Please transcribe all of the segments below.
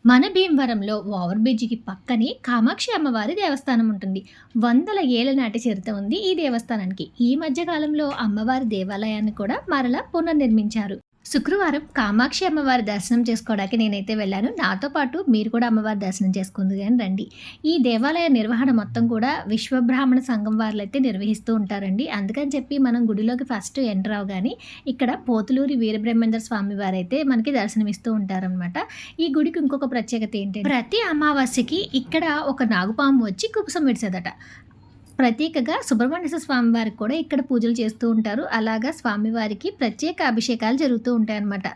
మన భీమవరంలో ఓవర్ బ్రిడ్జికి పక్కనే కామాక్షి అమ్మవారి దేవస్థానం ఉంటుంది. వందల ఏళ్ల నాటి చరిత్ర ఉంది ఈ దేవస్థానానికి. ఈ మధ్య కాలంలో అమ్మవారి దేవాలయాన్ని కూడా మరలా పునర్నిర్మించారు. శుక్రవారం కామాక్షి అమ్మవారి దర్శనం చేసుకోవడానికి నేనైతే వెళ్ళాను. నాతో పాటు మీరు కూడా అమ్మవారి దర్శనం చేసుకుందురు గాని రండి. ఈ దేవాలయ నిర్వహణ మొత్తం కూడా విశ్వబ్రాహ్మణ సంఘం వారులైతే నిర్వహిస్తూ ఉంటారండి. అందుకని చెప్పి మనం గుడిలోకి ఫస్ట్ ఎంటర్ అవ్వగానే ఇక్కడ పోతులూరి వీరబ్రహ్మేంద్ర స్వామి వారైతే మనకి దర్శనమిస్తూ ఉంటారనమాట. ఈ గుడికి ఇంకొక ప్రత్యేకత ఏంటంటే ప్రతి అమావాస్యకి ఇక్కడ ఒక నాగుపాము వచ్చి కుబుసం విడిసేదట. ప్రత్యేకగా సుబ్రహ్మణ్య స్వామి వారికి కూడా ఇక్కడ పూజలు చేస్తూ ఉంటారు. అలాగా స్వామివారికి ప్రత్యేక అభిషేకాలు జరుగుతూ ఉంటాయన్నమాట.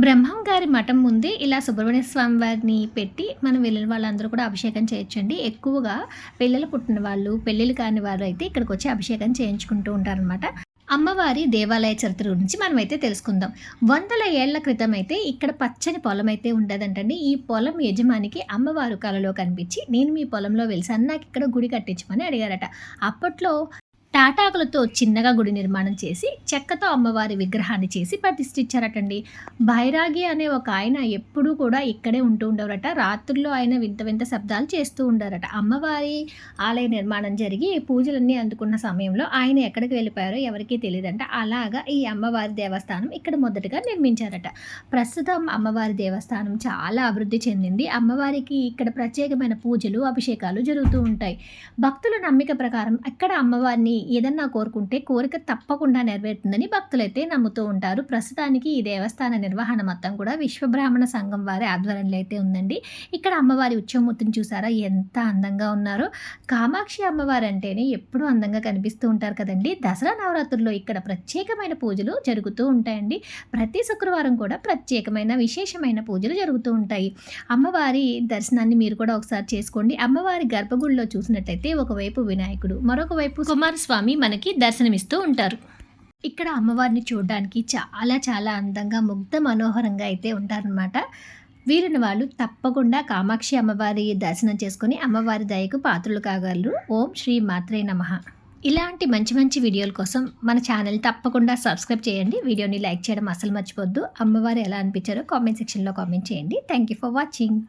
బ్రహ్మం గారి మఠం ముందే ఇలా సుబ్రహ్మణ్య స్వామి వారిని పెట్టి మనం వెళ్ళిన వాళ్ళందరూ కూడా అభిషేకం చేయొచ్చండి. ఎక్కువగా పిల్లలు పుట్టిన వాళ్ళు, పెళ్ళిళ్ళు కాని వారు అయితే ఇక్కడికి వచ్చి అభిషేకం చేయించుకుంటూ ఉంటారనమాట. అమ్మవారి దేవాలయ చరిత్ర గురించి మనమైతే తెలుసుకుందాం. వందల ఏళ్ల క్రితం అయితే ఇక్కడ పచ్చని పొలం అయితే ఉండదంటండి. ఈ పొలం యజమానికి అమ్మవారు కలలో కనిపించి, నేను మీ పొలంలో వెలిసాను, నాకు ఇక్కడ గుడి కట్టించమని అడిగారట. అప్పట్లో తాటాకులతో చిన్నగా గుడి నిర్మాణం చేసి చెక్కతో అమ్మవారి విగ్రహాన్ని చేసి ప్రతిష్ఠించారటండి. బైరాగి అనే ఒక ఆయన ఎప్పుడూ కూడా ఇక్కడే ఉంటూ ఉండేవారట. రాత్రుల్లో ఆయన వింత వింత శబ్దాలు చేస్తూ ఉండారట. అమ్మవారి ఆలయ నిర్మాణం జరిగి పూజలన్నీ అందుకున్న సమయంలో ఆయన ఎక్కడికి వెళ్ళిపోయారో ఎవరికీ తెలియదంట. అలాగా ఈ అమ్మవారి దేవస్థానం ఇక్కడ మొదటగా నిర్మించారట. ప్రస్తుతం అమ్మవారి దేవస్థానం చాలా అభివృద్ధి చెందింది. అమ్మవారికి ఇక్కడ ప్రత్యేకమైన పూజలు, అభిషేకాలు జరుగుతూ ఉంటాయి. భక్తుల నమ్మిక ప్రకారం ఇక్కడ అమ్మవారిని ఏదన్నా కోరుకుంటే కోరిక తప్పకుండా నెరవేరుతుందని భక్తులైతే నమ్ముతూ ఉంటారు. ప్రస్తుతానికి ఈ దేవస్థాన నిర్వహణ మొత్తం కూడా విశ్వబ్రాహ్మణ సంఘం వారి ఆధ్వర్యంలో అయితే ఉందండి. ఇక్కడ అమ్మవారి ఉత్సవమూర్తిని చూసారా ఎంత అందంగా ఉన్నారో. కామాక్షి అమ్మవారు అంటేనే ఎప్పుడూ అందంగా కనిపిస్తూ ఉంటారు కదండి. దసరా నవరాత్రుల్లో ఇక్కడ ప్రత్యేకమైన పూజలు జరుగుతూ ఉంటాయండి. ప్రతి శుక్రవారం కూడా ప్రత్యేకమైన విశేషమైన పూజలు జరుగుతూ ఉంటాయి. అమ్మవారి దర్శనాన్ని మీరు కూడా ఒకసారి చేసుకోండి. అమ్మవారి గర్భగుడిలో చూసినట్లయితే ఒకవైపు వినాయకుడు, మరొక వైపు కుమారస్వామి మనకి దర్శనమిస్తూ ఉంటారు. ఇక్కడ అమ్మవారిని చూడడానికి చాలా చాలా అందంగా, ముగ్ధ మనోహరంగా అయితే ఉంటారనమాట. వీరిని వాళ్ళు తప్పకుండా కామాక్షి అమ్మవారి దర్శనం చేసుకొని అమ్మవారి దయకు పాత్రలు కాగలరు. ఓం శ్రీ మాత్రే నమః. ఇలాంటి మంచి మంచి వీడియోల కోసం మన ఛానల్ తప్పకుండా సబ్స్క్రైబ్ చేయండి. వీడియోని లైక్ చేయడం అసలు మర్చిపోద్దు. అమ్మవారు ఎలా అనిపించారో కామెంట్ సెక్షన్లో కామెంట్ చేయండి. Thank you for watching.